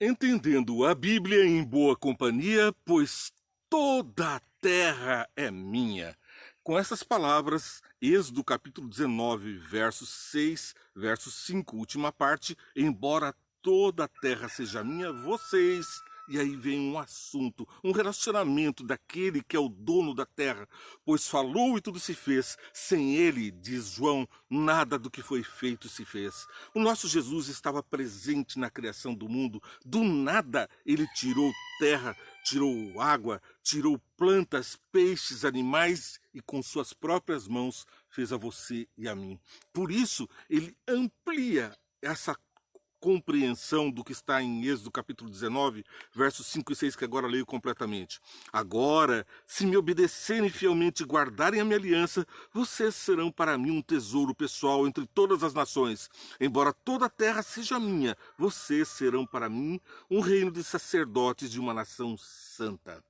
Entendendo a Bíblia em boa companhia, pois toda a terra é minha. Com essas palavras, Êxodo capítulo 19, versos 6, verso 5, última parte, embora toda a terra seja minha, vocês. E aí vem um assunto, um relacionamento daquele que é o dono da terra, pois falou e tudo se fez. Sem ele, diz João, nada do que foi feito se fez. O nosso Jesus estava presente na criação do mundo. Do nada, ele tirou terra, tirou água, tirou plantas, peixes, animais e com suas próprias mãos fez a você e a mim. Por isso, ele amplia essa compreensão do que está em Êxodo capítulo 19, versos 5 e 6, que agora leio completamente. Agora, se me obedecerem fielmente e guardarem a minha aliança, vocês serão para mim um tesouro pessoal entre todas as nações. Embora toda a terra seja minha, vocês serão para mim um reino de sacerdotes de uma nação santa.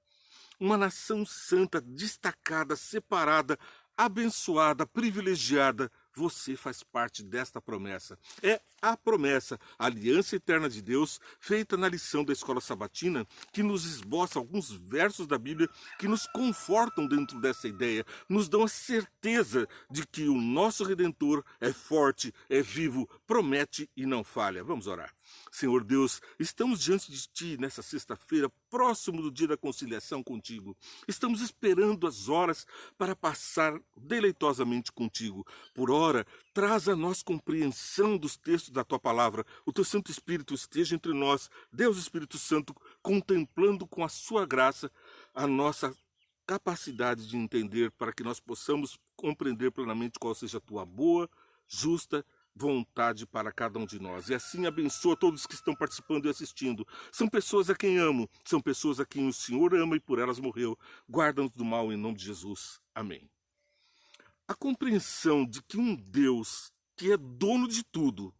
Uma nação santa, destacada, separada, abençoada, privilegiada. Você faz parte desta promessa. É a promessa, a aliança eterna de Deus, feita na lição da escola sabatina, que nos esboça alguns versos da Bíblia que nos confortam dentro dessa ideia, nos dão a certeza de que o nosso Redentor é forte, é vivo, promete e não falha. Vamos orar. Senhor Deus, estamos diante de Ti nessa sexta-feira, próximo do dia da conciliação contigo. Estamos esperando as horas para passar deleitosamente contigo. Por ora, traz a nós compreensão dos textos da Tua palavra. O Teu Santo Espírito esteja entre nós, Deus Espírito Santo, contemplando com a Sua graça a nossa capacidade de entender, para que nós possamos compreender plenamente qual seja a Tua boa, justa vontade para cada um de nós. E assim abençoa todos que estão participando e assistindo. São pessoas a quem amo, são pessoas a quem o Senhor ama e por elas morreu. Guarda-nos do mal em nome de Jesus. Amém. A compreensão de que um Deus que é dono de tudo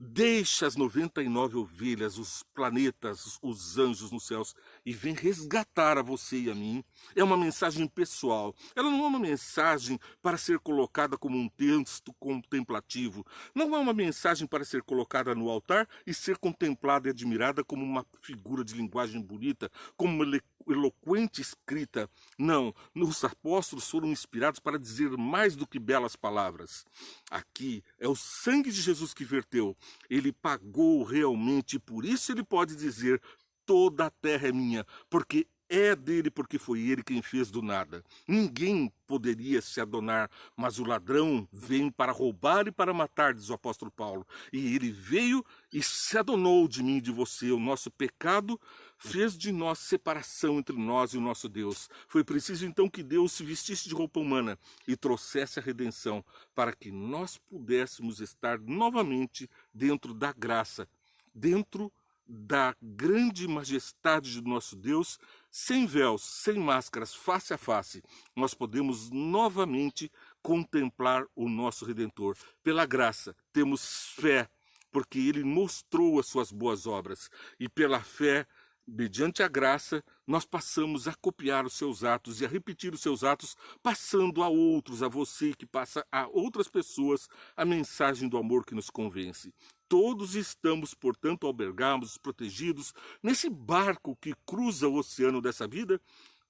deixa as 99 ovelhas, os planetas, os anjos nos céus e vem resgatar a você e a mim. É uma mensagem pessoal. Ela não é uma mensagem para ser colocada como um texto contemplativo. Não é uma mensagem para ser colocada no altar e ser contemplada e admirada como uma figura de linguagem bonita, como uma eloquente escrita. Não, os apóstolos foram inspirados para dizer mais do que belas palavras. Aqui é o sangue de Jesus que verteu. Ele pagou realmente, e por isso ele pode dizer: toda a terra é minha, porque é dele, porque foi ele quem fez do nada. Ninguém poderia se adonar, mas o ladrão vem para roubar e para matar, diz o apóstolo Paulo. E ele veio e se adonou de mim e de você. O nosso pecado fez de nós separação entre nós e o nosso Deus. Foi preciso então que Deus se vestisse de roupa humana e trouxesse a redenção, para que nós pudéssemos estar novamente dentro da graça, dentro da grande majestade do nosso Deus, sem véus, sem máscaras, face a face. Nós podemos novamente contemplar o nosso Redentor. Pela graça, temos fé, porque ele mostrou as suas boas obras. E pela fé, mediante a graça, nós passamos a copiar os seus atos e a repetir os seus atos, passando a outros, a você que passa a outras pessoas a mensagem do amor que nos convence. Todos estamos, portanto, albergados, protegidos, nesse barco que cruza o oceano dessa vida,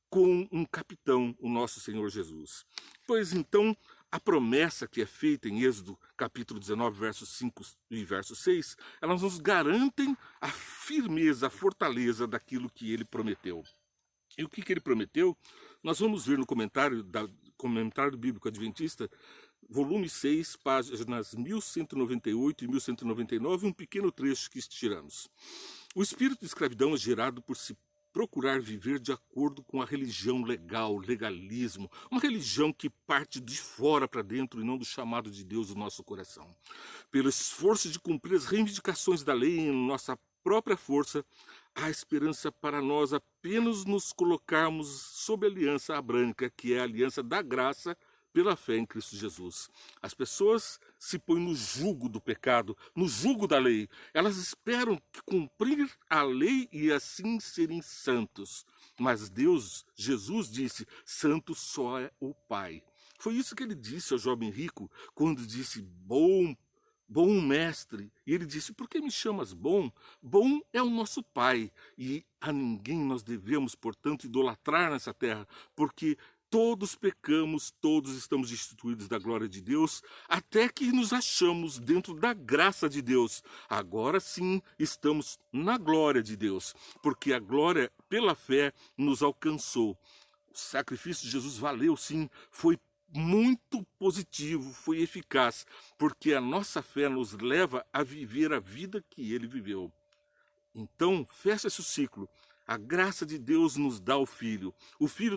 com um capitão, o nosso Senhor Jesus. Pois então, a promessa que é feita em Êxodo capítulo 19, versos 5 e verso 6, elas nos garantem a firmeza, a fortaleza daquilo que ele prometeu. E o que ele prometeu, nós vamos ver no comentário bíblico adventista, volume 6, páginas 1198 e 1199, um pequeno trecho que tiramos. O espírito de escravidão é gerado por se procurar viver de acordo com a religião legal, legalismo, uma religião que parte de fora para dentro e não do chamado de Deus no nosso coração. Pelo esforço de cumprir as reivindicações da lei em nossa própria força, há esperança para nós apenas nos colocarmos sob a aliança abrâmica, que é a aliança da graça, pela fé em Cristo Jesus. As pessoas se põem no jugo do pecado, no jugo da lei. Elas esperam cumprir a lei e assim serem santos. Mas Deus, Jesus disse: santo só é o Pai. Foi isso que ele disse ao jovem rico quando disse: bom mestre. E ele disse, por que me chamas bom? Bom é o nosso Pai, e a ninguém nós devemos, portanto, idolatrar nessa terra, porque todos pecamos, todos estamos destituídos da glória de Deus, até que nos achamos dentro da graça de Deus. Agora sim estamos na glória de Deus, porque a glória pela fé nos alcançou. O sacrifício de Jesus valeu sim, foi muito positivo, foi eficaz, porque a nossa fé nos leva a viver a vida que ele viveu. Então, fecha-se o ciclo. A graça de Deus nos dá o Filho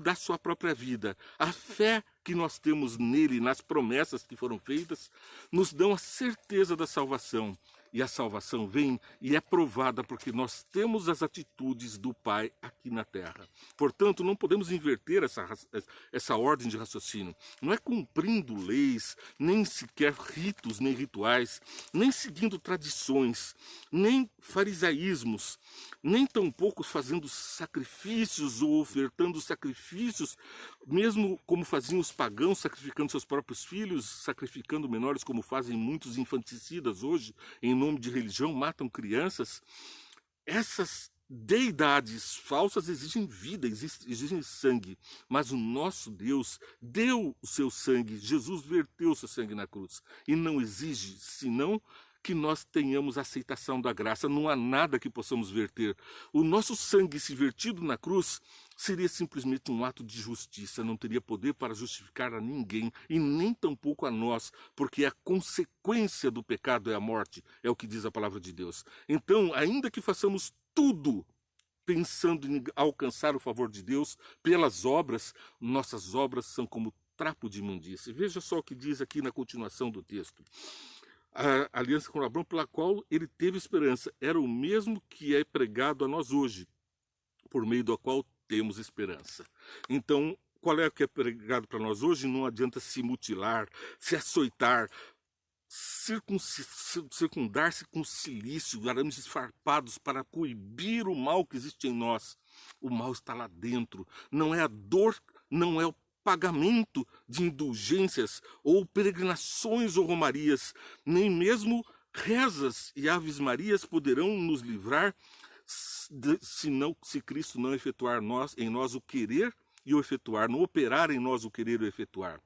dá sua própria vida. A fé que nós temos nele, nas promessas que foram feitas, nos dão a certeza da salvação. E a salvação vem e é provada porque nós temos as atitudes do Pai aqui na terra. Portanto, não podemos inverter essa ordem de raciocínio. Não é cumprindo leis, nem sequer ritos, nem rituais, nem seguindo tradições, nem farisaísmos, nem tampouco fazendo sacrifícios ou ofertando sacrifícios, mesmo como faziam os pagãos, sacrificando seus próprios filhos, sacrificando menores, como fazem muitos infanticidas hoje, em nome de religião, matam crianças. Essas deidades falsas exigem vida, exigem sangue, mas o nosso Deus deu o seu sangue, Jesus verteu o seu sangue na cruz, e não exige senão que nós tenhamos aceitação da graça. Não há nada que possamos verter. O nosso sangue, se vertido na cruz, seria simplesmente um ato de justiça, não teria poder para justificar a ninguém, e nem tampouco a nós, porque a consequência do pecado é a morte, é o que diz a palavra de Deus. Então, ainda que façamos tudo pensando em alcançar o favor de Deus pelas obras, nossas obras são como trapo de imundícia. Veja só o que diz aqui na continuação do texto. A aliança com Abraão, pela qual ele teve esperança, era o mesmo que é pregado a nós hoje, por meio do qual temos esperança. Então, qual é o que é pregado para nós hoje? Não adianta se mutilar, se açoitar, circundar-se com silício, arames esfarpados para coibir o mal que existe em nós. O mal está lá dentro. Não é a dor, não é o pagamento de indulgências ou peregrinações ou romarias, nem mesmo rezas e aves marias poderão nos livrar se Cristo não efetuar em nós o querer e o efetuar, não operar em nós o querer e o efetuar.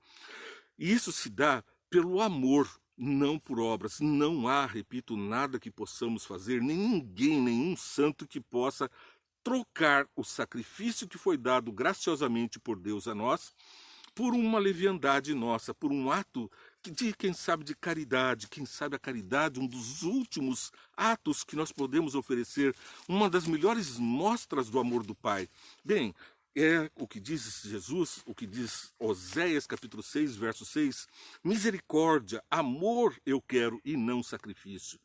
E isso se dá pelo amor, não por obras. Não há, repito, nada que possamos fazer, nem ninguém, nenhum santo que possa trocar o sacrifício que foi dado graciosamente por Deus a nós por uma leviandade nossa, por um ato de, quem sabe, de caridade. Quem sabe a caridade, um dos últimos atos que nós podemos oferecer, uma das melhores mostras do amor do Pai. Bem, é o que diz Jesus, o que diz Oséias capítulo 6, verso 6, misericórdia, amor eu quero e não sacrifício.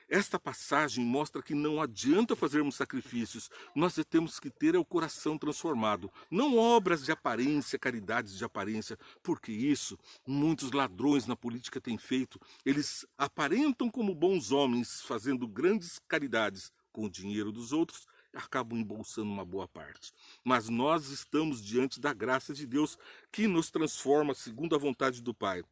Esta passagem mostra que não adianta fazermos sacrifícios, nós temos que ter o coração transformado, não obras de aparência, caridades de aparência, porque isso muitos ladrões na política têm feito. Eles aparentam como bons homens, fazendo grandes caridades com o dinheiro dos outros, acabam embolsando uma boa parte. Mas nós estamos diante da graça de Deus que nos transforma segundo a vontade do Pai.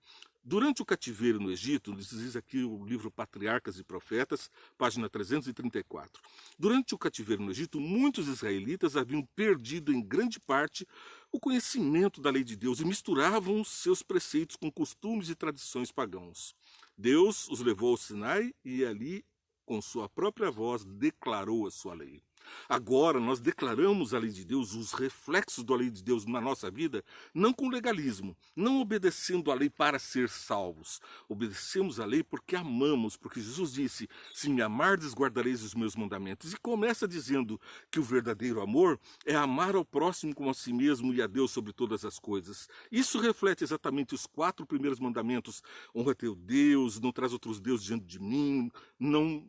Durante o cativeiro no Egito, diz aqui o livro Patriarcas e Profetas, página 334. Durante o cativeiro no Egito, muitos israelitas haviam perdido em grande parte o conhecimento da lei de Deus e misturavam seus preceitos com costumes e tradições pagãos. Deus os levou ao Sinai e ali, com sua própria voz, declarou a sua lei. Agora nós declaramos a lei de Deus, os reflexos da lei de Deus na nossa vida, não com legalismo, não obedecendo a lei para ser salvos. Obedecemos a lei porque amamos, porque Jesus disse, se me amardes, guardareis os meus mandamentos. E começa dizendo que o verdadeiro amor é amar ao próximo como a si mesmo e a Deus sobre todas as coisas. Isso reflete exatamente os 4 primeiros mandamentos. Honra teu Deus, não traz outros deuses diante de mim, não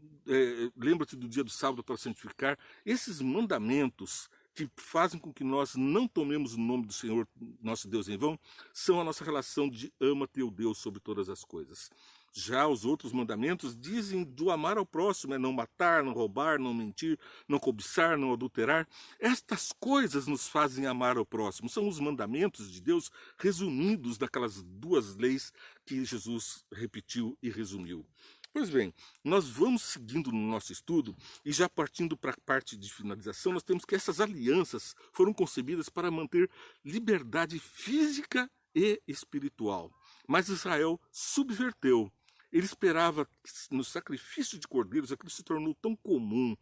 lembra-te do dia do sábado para santificar. Esses mandamentos que fazem com que nós não tomemos o nome do Senhor, nosso Deus, em vão, são a nossa relação de ama teu Deus sobre todas as coisas. Já os outros mandamentos dizem do amar ao próximo, é não matar, não roubar, não mentir, não cobiçar, não adulterar. Estas coisas nos fazem amar ao próximo. São os mandamentos de Deus resumidos naquelas 2 leis que Jesus repetiu e resumiu. Pois bem, nós vamos seguindo no nosso estudo e já partindo para a parte de finalização, nós temos que essas alianças foram concebidas para manter liberdade física e espiritual. Mas Israel subverteu. Ele esperava que no sacrifício de cordeiros aquilo se tornou tão comum,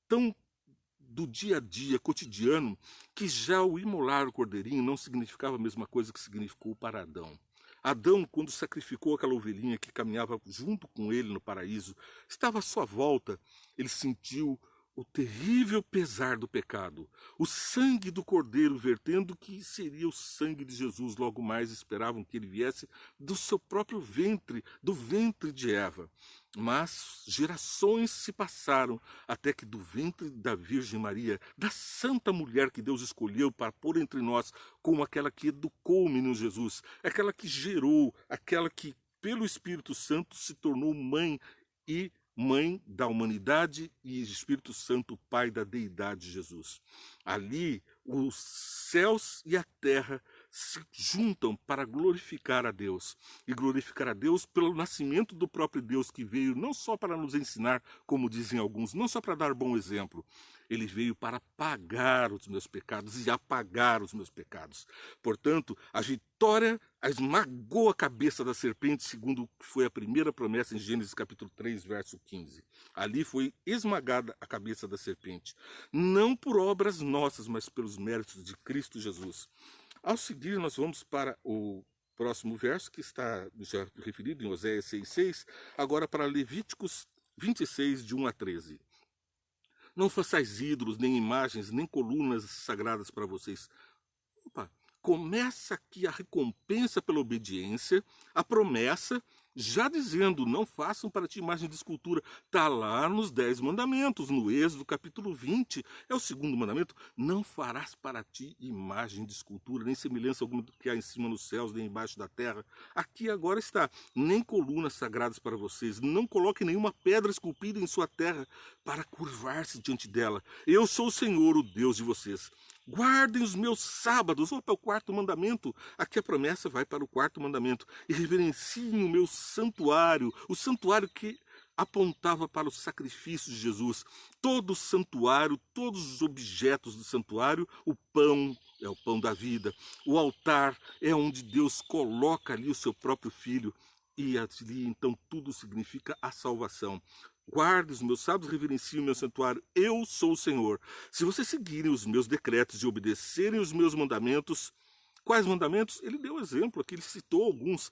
tão do dia a dia, cotidiano, que já o imolar o cordeirinho não significava a mesma coisa que significou para Adão. Adão, quando sacrificou aquela ovelhinha que caminhava junto com ele no paraíso, estava à sua volta, ele sentiu o terrível pesar do pecado. O sangue do cordeiro vertendo, que seria o sangue de Jesus, logo mais esperavam que ele viesse do seu próprio ventre, do ventre de Eva. Mas gerações se passaram até que do ventre da Virgem Maria, da santa mulher que Deus escolheu para pôr entre nós como aquela que educou o menino Jesus, aquela que gerou, aquela que pelo Espírito Santo se tornou mãe e mãe da humanidade e Espírito Santo, Pai da deidade Jesus. Ali, os céus e a terra se juntam para glorificar a Deus. E glorificar a Deus pelo nascimento do próprio Deus, que veio não só para nos ensinar, como dizem alguns, não só para dar bom exemplo. Ele veio para pagar os meus pecados e apagar os meus pecados. Portanto, a vitória esmagou a cabeça da serpente, segundo o que foi a primeira promessa em Gênesis capítulo 3, verso 15. Ali foi esmagada a cabeça da serpente. Não por obras nossas, mas pelos méritos de Cristo Jesus. Ao seguir, nós vamos para o próximo verso, que está já referido em Oséias 6,6, agora para Levíticos 26, de 1 a 13. Não façais ídolos, nem imagens, nem colunas sagradas para vocês. Opa, começa aqui a recompensa pela obediência, a promessa, já dizendo, não façam para ti imagem de escultura. Está lá nos 10 mandamentos, no Êxodo capítulo 20, é o segundo mandamento. Não farás para ti imagem de escultura, nem semelhança alguma do que há em cima nos céus, nem embaixo da terra. Aqui agora está, nem colunas sagradas para vocês. Não coloque nenhuma pedra esculpida em sua terra para curvar-se diante dela. Eu sou o Senhor, o Deus de vocês. Guardem os meus sábados. Opa, é o quarto mandamento. Aqui a promessa vai para o quarto mandamento. E reverenciem o meu santuário. O santuário que apontava para o sacrifício de Jesus. Todo o santuário, todos os objetos do santuário, o pão é o pão da vida. O altar é onde Deus coloca ali o seu próprio filho. E ali, então, tudo significa a salvação. Guarde os meus sábados, reverencie o meu santuário. Eu sou o Senhor. Se vocês seguirem os meus decretos e obedecerem os meus mandamentos, quais mandamentos? Ele deu exemplo aqui, ele citou alguns.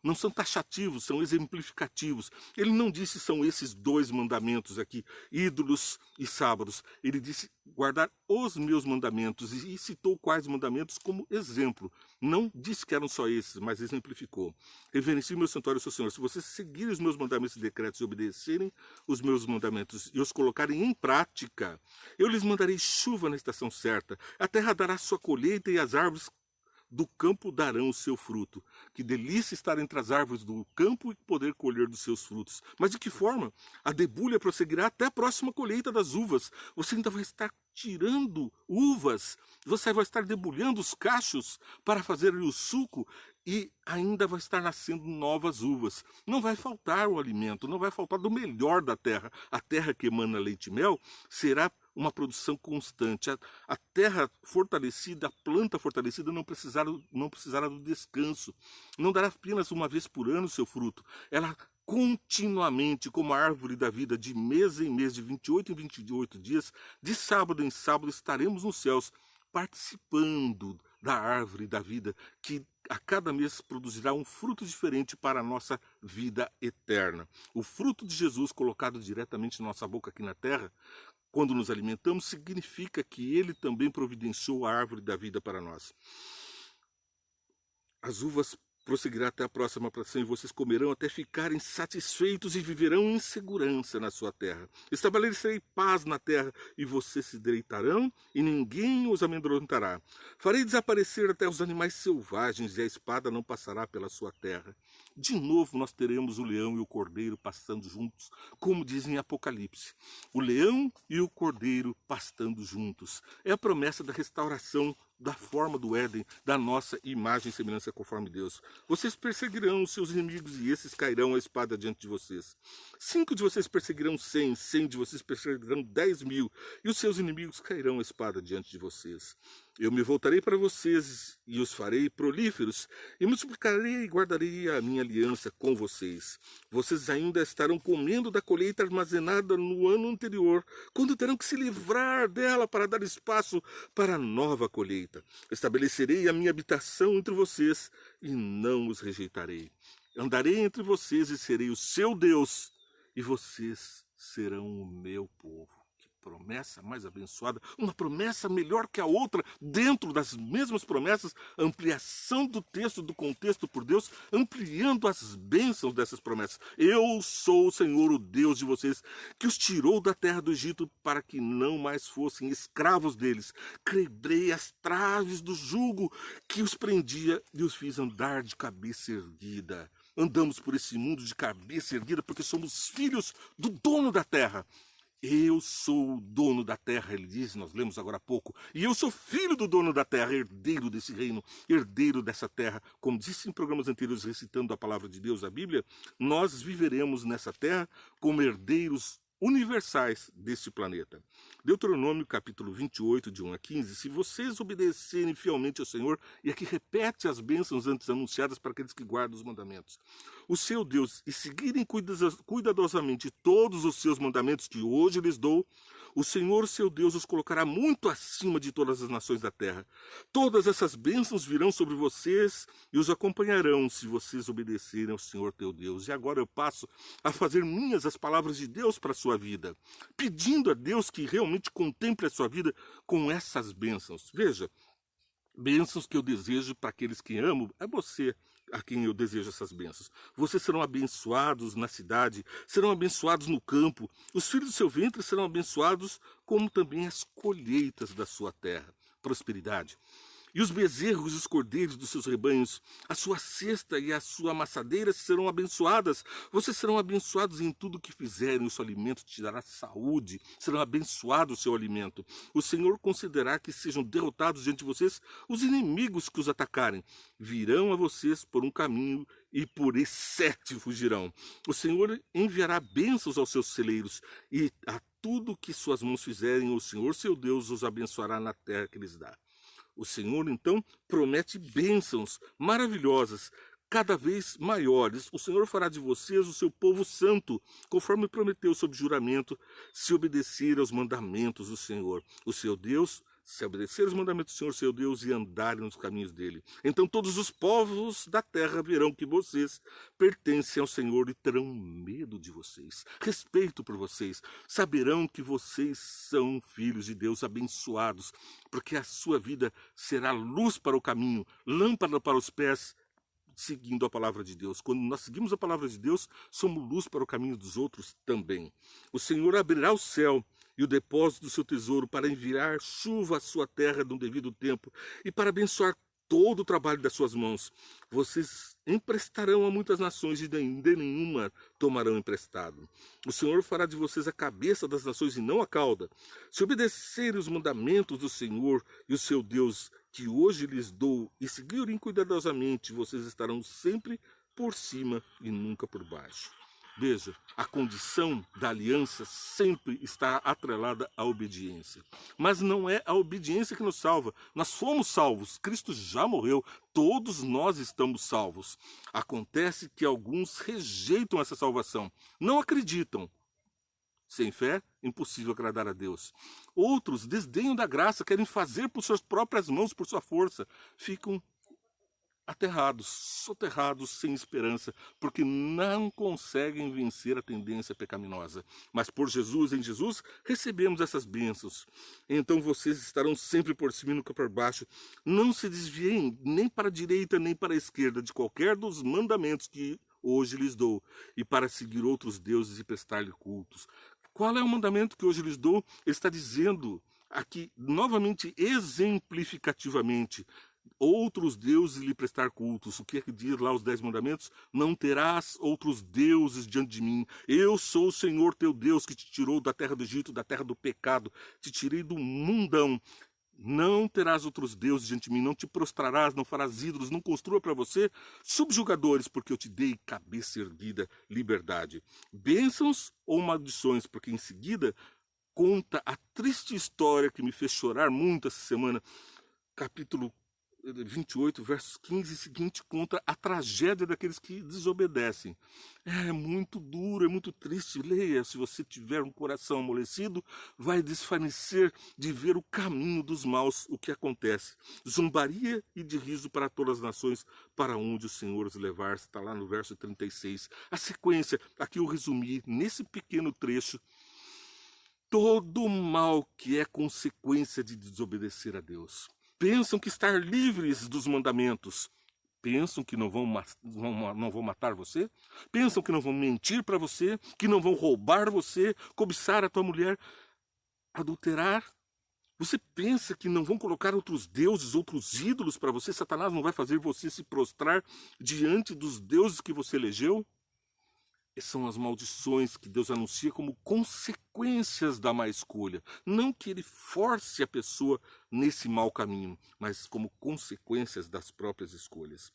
Não são taxativos, são exemplificativos. Ele não disse são esses 2 mandamentos aqui, ídolos e sábados. Ele disse guardar os meus mandamentos e citou quais mandamentos como exemplo. Não disse que eram só esses, mas exemplificou. Reverencie o meu santuário, eu sou o Senhor. Se vocês seguirem os meus mandamentos e decretos e obedecerem os meus mandamentos e os colocarem em prática, eu lhes mandarei chuva na estação certa. A terra dará sua colheita e as árvores do campo darão o seu fruto. Que delícia estar entre as árvores do campo e poder colher dos seus frutos. Mas de que forma? A debulha prosseguirá até a próxima colheita das uvas. Você ainda vai estar tirando uvas, você vai estar debulhando os cachos para fazer o suco e ainda vai estar nascendo novas uvas. Não vai faltar o alimento, não vai faltar do melhor da terra. A terra que emana leite e mel será uma produção constante. A terra fortalecida, a planta fortalecida não precisará do descanso. Não dará apenas uma vez por ano o seu fruto. Ela continuamente, como a árvore da vida, de mês em mês, de 28 em 28 dias, de sábado em sábado, estaremos nos céus, participando da árvore da vida, que a cada mês produzirá um fruto diferente para a nossa vida eterna. O fruto de Jesus colocado diretamente na nossa boca aqui na terra, quando nos alimentamos, significa que ele também providenciou a árvore da vida para nós. As uvas prosseguirá até a próxima plantação e vocês comerão até ficarem satisfeitos e viverão em segurança na sua terra. Estabelecerei paz na terra e vocês se deleitarão e ninguém os amedrontará. Farei desaparecer até os animais selvagens e a espada não passará pela sua terra. De novo nós teremos o leão e o cordeiro pastando juntos, como dizem em Apocalipse. O leão e o cordeiro pastando juntos. É a promessa da restauração da forma do Éden, da nossa imagem e semelhança conforme Deus. Vocês perseguirão os seus inimigos e esses cairão a espada diante de vocês. 5 de vocês perseguirão 100, 100 de vocês perseguirão 10.000 e os seus inimigos cairão a espada diante de vocês. Eu me voltarei para vocês e os farei prolíferos e multiplicarei e guardarei a minha aliança com vocês. Vocês ainda estarão comendo da colheita armazenada no ano anterior, quando terão que se livrar dela para dar espaço para a nova colheita. Estabelecerei a minha habitação entre vocês e não os rejeitarei. Andarei entre vocês e serei o seu Deus, e vocês serão o meu povo. Que promessa mais abençoada, uma promessa melhor que a outra, dentro das mesmas promessas, ampliação do texto, do contexto por Deus, ampliando as bênçãos dessas promessas. Eu sou o Senhor, o Deus de vocês, que os tirou da terra do Egito para que não mais fossem escravos deles. Quebrei as traves do jugo que os prendia e os fiz andar de cabeça erguida. Andamos por esse mundo de cabeça erguida porque somos filhos do dono da terra. Eu sou o dono da terra, ele diz, nós lemos agora há pouco, e eu sou filho do dono da terra, herdeiro desse reino, herdeiro dessa terra. Como disse em programas anteriores, recitando a palavra de Deus, a Bíblia, nós viveremos nessa terra como herdeiros universais deste planeta. Deuteronômio capítulo 28, de 1 a 15, se vocês obedecerem fielmente ao Senhor, e aqui repete as bênçãos antes anunciadas para aqueles que guardam os mandamentos, o seu Deus, e seguirem cuidadosamente todos os seus mandamentos que hoje lhes dou, o Senhor, seu Deus, os colocará muito acima de todas as nações da terra. Todas essas bênçãos virão sobre vocês e os acompanharão se vocês obedecerem ao Senhor teu Deus. E agora eu passo a fazer minhas as palavras de Deus para a sua vida, pedindo a Deus que realmente contemple a sua vida com essas bênçãos. Veja, bênçãos que eu desejo para aqueles que amo, é você a quem eu desejo essas bênçãos. Vocês serão abençoados na cidade, serão abençoados no campo, os filhos do seu ventre serão abençoados, como também as colheitas da sua terra. Prosperidade. E os bezerros e os cordeiros dos seus rebanhos, a sua cesta e a sua amassadeira serão abençoadas. Vocês serão abençoados em tudo que fizerem, o seu alimento te dará saúde, serão abençoados o seu alimento. O Senhor concederá que sejam derrotados diante de vocês os inimigos que os atacarem. Virão a vocês por um caminho e por esse 7 fugirão. O Senhor enviará bênçãos aos seus celeiros e a tudo que suas mãos fizerem, o Senhor, seu Deus, os abençoará na terra que lhes dá. O Senhor, então, promete bênçãos maravilhosas, cada vez maiores. O Senhor fará de vocês o seu povo santo, conforme prometeu sob juramento, se obedecer aos mandamentos do Senhor, o seu Deus, se obedecer aos mandamentos do Senhor, seu Deus, e andarem nos caminhos dele. Então todos os povos da terra verão que vocês pertencem ao Senhor e terão medo de vocês, respeito por vocês. Saberão que vocês são filhos de Deus abençoados, porque a sua vida será luz para o caminho, lâmpada para os pés, seguindo a palavra de Deus. Quando nós seguimos a palavra de Deus, somos luz para o caminho dos outros também. O Senhor abrirá o céu e o depósito do seu tesouro para enviar chuva à sua terra no devido tempo e para abençoar todo o trabalho das suas mãos. Vocês emprestarão a muitas nações e de nenhuma tomarão emprestado. O Senhor fará de vocês a cabeça das nações e não a cauda. Se obedecerem os mandamentos do Senhor e o seu Deus, que hoje lhes dou, e seguirem cuidadosamente, vocês estarão sempre por cima e nunca por baixo. Veja, a condição da aliança sempre está atrelada à obediência. Mas não é a obediência que nos salva. Nós fomos salvos, Cristo já morreu, todos nós estamos salvos. Acontece que alguns rejeitam essa salvação, não acreditam. Sem fé, impossível agradar a Deus. Outros desdenham da graça, querem fazer por suas próprias mãos, por sua força. Ficam aterrados, soterrados, sem esperança, porque não conseguem vencer a tendência pecaminosa. Mas por Jesus, em Jesus, recebemos essas bênçãos. Então vocês estarão sempre por cima e nunca por baixo. Não se desviem nem para a direita nem para a esquerda de qualquer dos mandamentos que hoje lhes dou, e para seguir outros deuses e prestar-lhe cultos. Qual é o mandamento que hoje lhes dou? Ele está dizendo aqui, novamente, exemplificativamente, outros deuses lhe prestar cultos. O que é que diz lá os 10 mandamentos? Não terás outros deuses diante de mim. Eu sou o Senhor teu Deus que te tirou da terra do Egito, da terra do pecado. Te tirei do mundão. Não terás outros deuses diante de mim, não te prostrarás, não farás ídolos, não construa para você subjugadores, porque eu te dei cabeça erguida, liberdade. Bênçãos ou maldições, porque em seguida conta a triste história que me fez chorar muito essa semana. Capítulo 28, versos 15 e seguinte, conta a tragédia daqueles que desobedecem. É muito duro, é muito triste. Leia, se você tiver um coração amolecido, vai desfalecer de ver o caminho dos maus, o que acontece. Zombaria e de riso para todas as nações, para onde o Senhor os levar. Está lá no verso 36. A sequência, aqui eu resumi, nesse pequeno trecho, todo o mal que é consequência de desobedecer a Deus. Pensam que estar livres dos mandamentos. Pensam que não vão matar você. Pensam que não vão mentir para você, que não vão roubar você, cobiçar a tua mulher, adulterar. Você pensa que não vão colocar outros deuses, outros ídolos para você? Satanás não vai fazer você se prostrar diante dos deuses que você elegeu? São as maldições que Deus anuncia como consequências da má escolha. Não que ele force a pessoa nesse mau caminho, mas como consequências das próprias escolhas.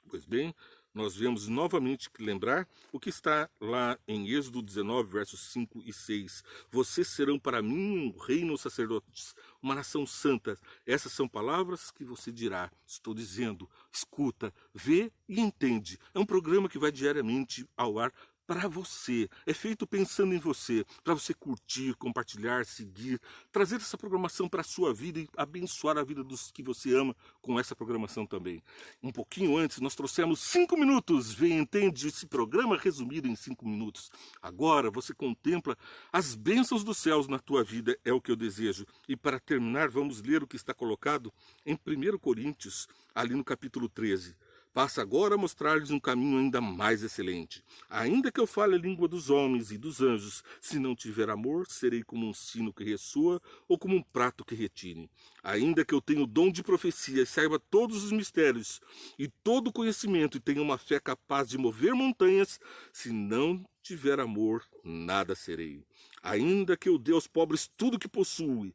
Pois bem, nós vemos novamente que lembrar o que está lá em Êxodo 19, versos 5 e 6. Vocês serão para mim um reino sacerdotes, uma nação santa. Essas são palavras que você dirá. Estou dizendo, escuta, vê e entende. É um programa que vai diariamente ao ar para você. É feito pensando em você, para você curtir, compartilhar, seguir, trazer essa programação para a sua vida e abençoar a vida dos que você ama com essa programação também. Um pouquinho antes, nós trouxemos 5 minutos. Vem, entende? Esse programa resumido em 5 minutos. Agora você contempla as bênçãos dos céus na tua vida, é o que eu desejo. E para terminar, vamos ler o que está colocado em 1 Coríntios, ali no capítulo 13. Passa agora a mostrar-lhes um caminho ainda mais excelente. Ainda que eu fale a língua dos homens e dos anjos, se não tiver amor, serei como um sino que ressoa ou como um prato que retine. Ainda que eu tenha o dom de profecia e saiba todos os mistérios e todo o conhecimento e tenha uma fé capaz de mover montanhas, se não tiver amor, nada serei. Ainda que eu dê aos pobres tudo que possuo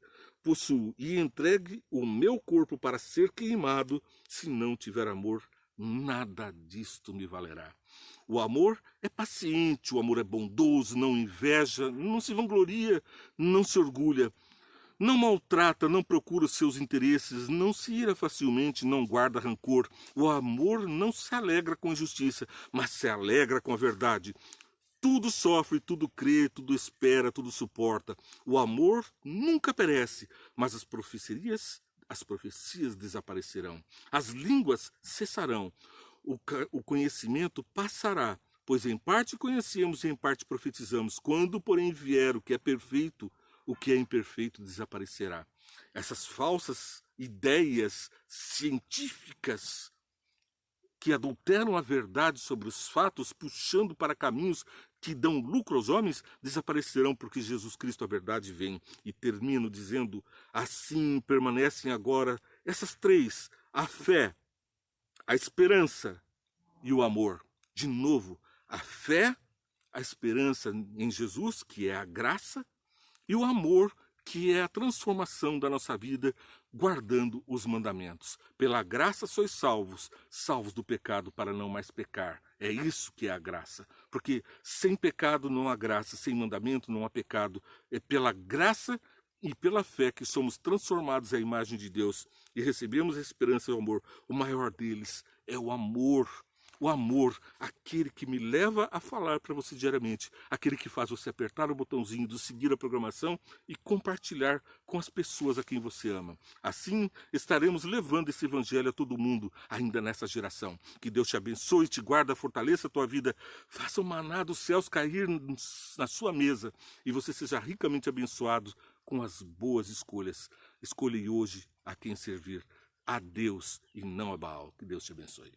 e entregue o meu corpo para ser queimado, se não tiver amor, nada disto me valerá. O amor é paciente, o amor é bondoso, não inveja, não se vangloria, não se orgulha, não maltrata, não procura os seus interesses, não se ira facilmente, não guarda rancor. O amor não se alegra com a injustiça, mas se alegra com a verdade. Tudo sofre, tudo crê, tudo espera, tudo suporta. O amor nunca perece, mas as profecias desaparecerão. As línguas cessarão. O conhecimento passará, pois em parte conhecemos e em parte profetizamos. Quando, porém, vier o que é perfeito, o que é imperfeito desaparecerá. Essas falsas ideias científicas que adulteram a verdade sobre os fatos, puxando para caminhos que dão lucro aos homens, desaparecerão, porque Jesus Cristo, a verdade, vem. E termino dizendo, assim permanecem agora essas três, a fé, a esperança e o amor. De novo, a fé, a esperança em Jesus, que é a graça, e o amor, que é a transformação da nossa vida, guardando os mandamentos. Pela graça sois salvos, salvos do pecado para não mais pecar. É isso que é a graça. Porque sem pecado não há graça, sem mandamento não há pecado. É pela graça e pela fé que somos transformados à imagem de Deus e recebemos a esperança e o amor. O maior deles é o amor. O amor, aquele que me leva a falar para você diariamente, aquele que faz você apertar o botãozinho do seguir a programação e compartilhar com as pessoas a quem você ama. Assim, estaremos levando esse evangelho a todo mundo, ainda nessa geração. Que Deus te abençoe, te guarda, fortaleça a tua vida, faça o maná dos céus cair na sua mesa e você seja ricamente abençoado com as boas escolhas. Escolha hoje a quem servir, a Deus e não a Baal. Que Deus te abençoe.